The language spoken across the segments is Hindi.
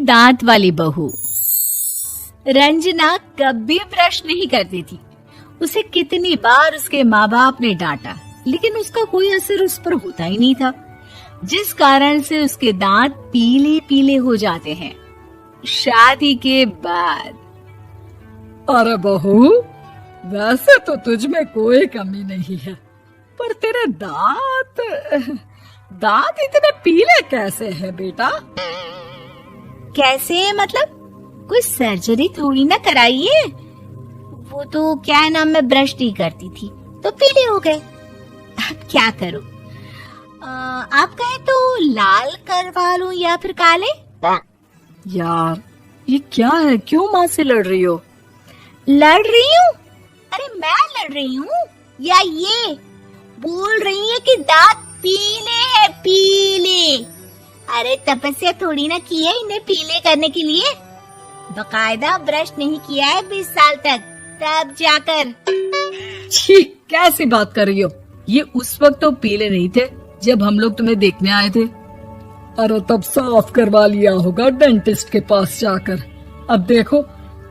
दांत वाली बहू। रंजना कभी ब्रश नहीं करती थी। उसे कितनी बार उसके माँ बाप ने डांटा, लेकिन उसका कोई असर उस पर होता ही नहीं था, जिस कारण से उसके दांत पीले पीले हो जाते हैं। शादी के बाद। अरे बहू, वैसे तो तुझ में कोई कमी नहीं है, पर तेरे दांत इतने पीले कैसे हैं बेटा? कैसे मतलब? कोई सर्जरी थोड़ी ना कराइए। वो तो क्या है ना, मैं ब्रश नहीं करती थी तो पीले हो गए। अब क्या करूं? आप कहें तो लाल करवा लूं या फिर काले? यार ये क्या है, क्यों माँ से लड़ रही हो? लड़ रही हूँ? अरे मैं लड़ रही हूँ या ये बोल रही है कि दांत पीले हैं, पीले। अरे तपस्या थोड़ी ना की है इन्हें पीले करने के लिए। बकायदा ब्रश नहीं किया है 20 साल तक, तब जाकर। छी, कैसी बात कर रही हो? ये उस वक्त तो पीले नहीं थे जब हम लोग तुम्हें देखने आए थे। अरे तब साफ करवा लिया होगा डेंटिस्ट के पास जाकर। अब देखो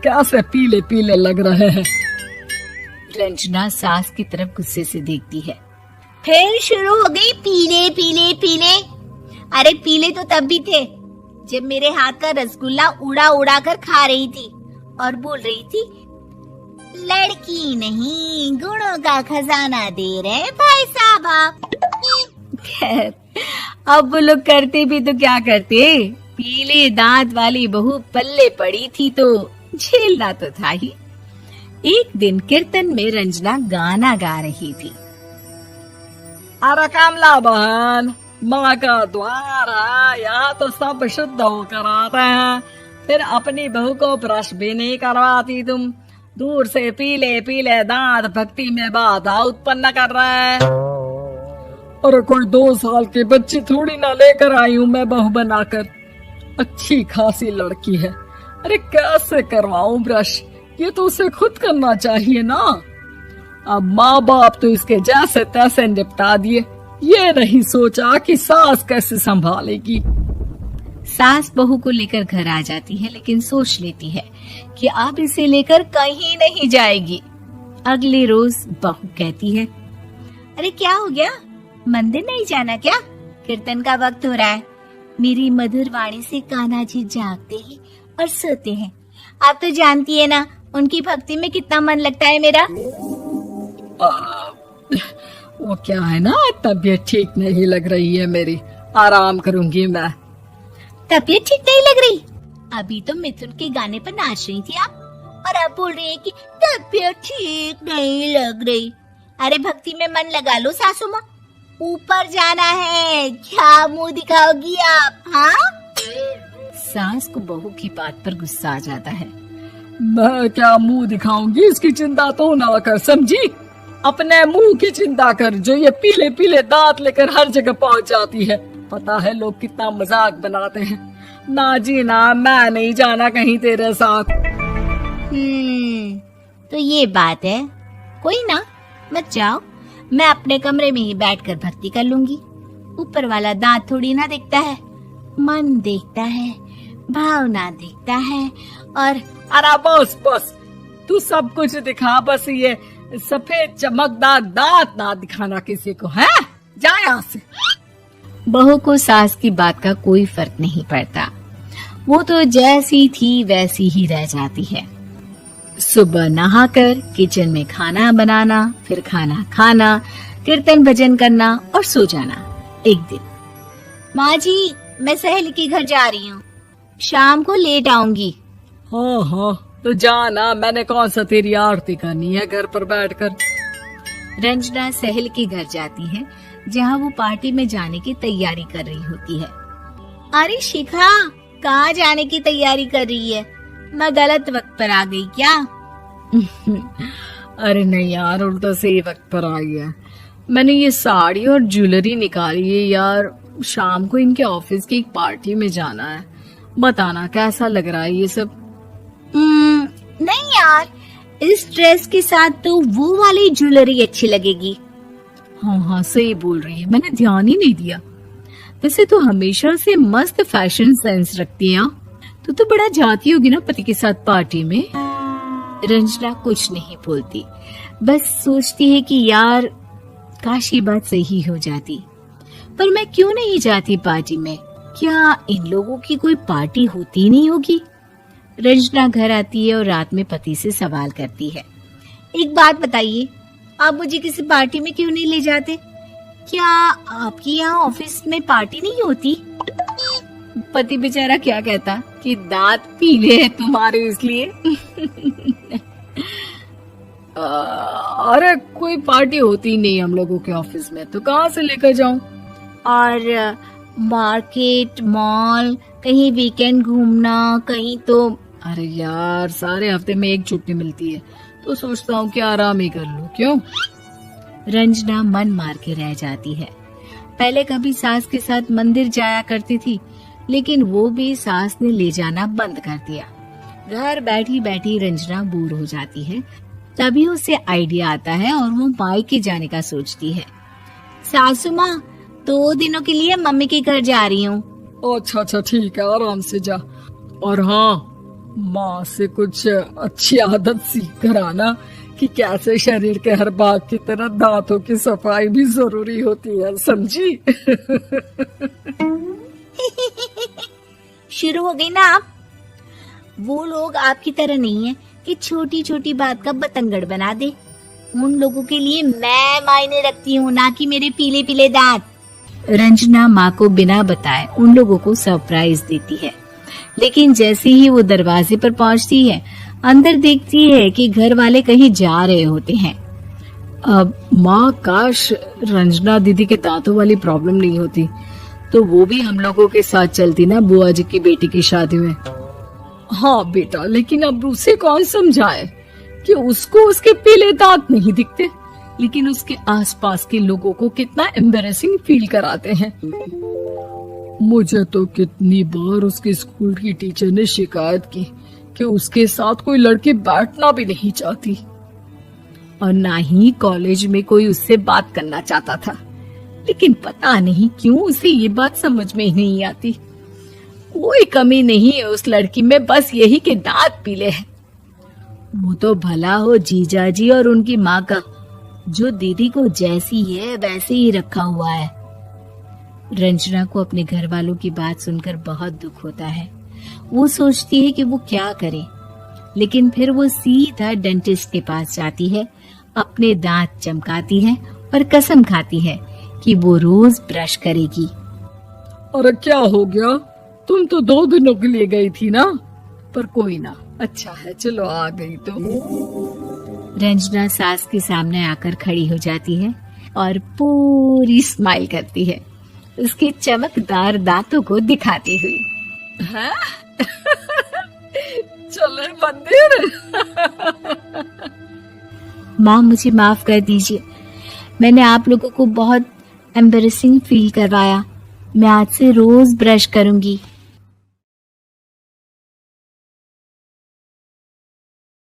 कैसे पीले पीले लग रहे हैं। रंजना सास की तरफ गुस्से से देखती है। फिर शुरू हो गई पीले पीले पीले। अरे पीले तो तब भी थे जब मेरे हाथ का रसगुल्ला उड़ा उड़ा कर खा रही थी और बोल रही थी, लड़की नहीं गुणों का खजाना दे रहे भाई साहब आप। खैर, अब वो लोग करते भी तो क्या करते, पीले दांत वाली बहू पल्ले पड़ी थी तो झेलना तो था ही। एक दिन कीर्तन में रंजना गाना गा रही थी। अरे कमला बहन, माँ का द्वार है, यहाँ तो सब शुद्ध होकर आते हैं, फिर अपनी बहू को ब्रश भी नहीं करवाती तुम। दूर से पीले पीले दांत भक्ति में बाधा उत्पन्न कर रहे हैं। और कोई 2 साल के बच्ची थोड़ी ना लेकर आई हूँ मैं बहू बनाकर। अच्छी खासी लड़की है, अरे कैसे करवाऊं ब्रश? ये तो उसे खुद करना चाहिए ना। अब माँ बाप तो इसके जैसे तैसे निपटा दिए, ये नहीं सोचा कि सास कैसे संभालेगी। सास बहू को लेकर घर आ जाती है, लेकिन सोच लेती है कि अब इसे लेकर कहीं नहीं जाएगी। अगले रोज बहू कहती है, अरे क्या हो गया, मंदिर नहीं जाना क्या? कीर्तन का वक्त हो रहा है। मेरी मधुर वाणी से कान्हा जी जागते हैं और सोते हैं। आप तो जानती है ना उनकी भक्ति में कितना मन लगता है मेरा। वो क्या है ना, तबीयत ठीक नहीं लग रही है मेरी, आराम करूंगी मैं। तबीयत ठीक नहीं लग रही? अभी तो मिथुन के गाने पर नाच रही थी आप, और अब बोल रही है कि तबीयत ठीक नहीं लग रही। अरे भक्ति में मन लगा लो सासू माँ, ऊपर जाना है, क्या मुंह दिखाओगी आप? हाँ? सास को बहू की बात पर गुस्सा आ जाता है। मैं क्या मुंह दिखाऊंगी, इसकी चिंता तो ना कर, समझी? अपने मुंह की चिंता कर, जो ये पीले पीले दांत लेकर हर जगह पहुंच जाती है। पता है लोग कितना मजाक बनाते हैं। ना जी ना, मैं नहीं जाना कहीं तेरे साथ। तो ये बात है। कोई ना, मत जाओ, मैं अपने कमरे में ही बैठकर भक्ति कर लूंगी। ऊपर वाला दांत थोड़ी ना देखता है, मन देखता है, भावना देखता है। और अरे बस बस, तू सब कुछ दिखा, बस ये सफेद चमकदार दांत ना दिखाना किसी को, है? जा यहाँ से। बहू को सास की बात का कोई फर्क नहीं पड़ता, वो तो जैसी थी वैसी ही रह जाती है। सुबह नहाकर किचन में खाना बनाना, फिर खाना खाना, कीर्तन भजन करना और सो जाना। एक दिन, माँ जी मैं सहेली के घर जा रही हूँ, शाम को लेट आऊंगी। हाँ हाँ तो जाना, मैंने कौन सा तेरी आरती करनी है घर पर बैठकर। रंजना सहेल के घर जाती है, जहाँ वो पार्टी में जाने की तैयारी कर रही होती है। अरे शिखा, कहाँ जाने की तैयारी कर रही है? मैं गलत वक्त पर आ गई क्या? अरे नहीं यार, उल्टा सही वक्त पर आई है। मैंने ये साड़ी और ज्वेलरी निकाली है यार, शाम को इनके ऑफिस की एक पार्टी में जाना है। बताना कैसा लग रहा है ये सब? नहीं यार, इस ड्रेस के साथ तो वो वाली ज्वेलरी अच्छी लगेगी। हाँ हाँ सही बोल रही है, मैंने ध्यान ही नहीं दिया। वैसे तो हमेशा से मस्त फैशन सेंस रखती है। तो बड़ा जाती होगी ना पति के साथ पार्टी में। रंजना कुछ नहीं बोलती, बस सोचती है कि यार काश ये बात सही हो जाती। पर मैं क्यों नहीं जाती पार्टी में? क्या इन लोगों की कोई पार्टी होती नहीं होगी? रंजना घर आती है और रात में पति से सवाल करती है, एक बात बताइए, आप मुझे किसी पार्टी में क्यों नहीं ले जाते? क्या आपके यहाँ ऑफिस में पार्टी नहीं होती? पति बेचारा क्या कहता कि दांत पीले हैं तुम्हारे इसलिए। अरे कोई पार्टी होती नहीं हम लोगों के ऑफिस में, तो कहाँ से लेकर जाऊं? और मार्केट, मॉल, कहीं वीकेंड घूमना, कहीं तो। अरे यार सारे हफ्ते में एक छुट्टी मिलती है, तो सोचता हूँ कि आराम ही कर लूं। क्यों? रंजना मन मार के रह जाती है। पहले कभी सास के साथ मंदिर जाया करती थी, लेकिन वो भी सास ने ले जाना बंद कर दिया। घर बैठी बैठी रंजना बोर हो जाती है। तभी उसे आइडिया आता है और वो मायके जाने का सोचती है। सासू माँ, 2 दिनों के लिए मम्मी के घर जा रही हूँ। अच्छा ठीक है, आराम से जा। और हाँ, माँ से कुछ अच्छी आदत सीख कर आना कि कैसे शरीर के हर भाग की तरह दांतों की सफाई भी जरूरी होती है, समझी? शुरू हो गई ना आप? वो लोग आपकी तरह नहीं है कि छोटी छोटी बात का बतंगड़ बना दे। उन लोगों के लिए मैं मायने रखती हूँ, ना कि मेरे पीले पीले दांत। रंजना माँ को बिना बताए उन लोगों को सरप्राइज देती है, लेकिन जैसे ही वो दरवाजे पर पहुंचती है, अंदर देखती है कि घर वाले कहीं जा रहे होते हैं। अब माँ, काश रंजना दीदी के दांतों वाली प्रॉब्लम नहीं होती, तो वो भी हम लोगों के साथ चलती ना बुआ जी की बेटी की शादी में। हाँ बेटा, लेकिन अब उसे कौन समझाए कि उसको उसके पीले दांत नहीं दिखते, लेकिन उसके आसपास के लोगों को कितना एम्बैरेसिंग फील कराते हैं। मुझे तो कितनी बार उसके स्कूल की टीचर ने शिकायत की कि उसके साथ कोई लड़की बैठना भी नहीं चाहती, और ना ही कॉलेज में कोई उससे बात करना चाहता था। लेकिन पता नहीं क्यों उसे ये बात समझ में ही नहीं आती। कोई कमी नहीं है उस लड़की में, बस यही कि दांत पीले हैं। वो तो भला हो जीजा जी और उनकी माँ का, जो दीदी को जैसी है वैसे ही रखा हुआ है। रंजना को अपने घर वालों की बात सुनकर बहुत दुख होता है। वो सोचती है कि वो क्या करे, लेकिन फिर वो सीधा डेंटिस्ट के पास जाती है, अपने दांत चमकाती है और कसम खाती है कि वो रोज ब्रश करेगी। अरे क्या हो गया? तुम तो 2 दिनों के लिए गई थी ना। पर कोई ना, अच्छा है, चलो आ गई तो। रंजना सास के सामने आकर खड़ी हो जाती है और पूरी स्माइल करती है, उसके चमकदार दांतों को दिखाती हुई। हैं? चले मंदिर। माँ, मुझे माफ कर दीजिए, मैंने आप लोगों को बहुत एम्बैरेसिंग फील करवाया। मैं आज से रोज ब्रश करूंगी।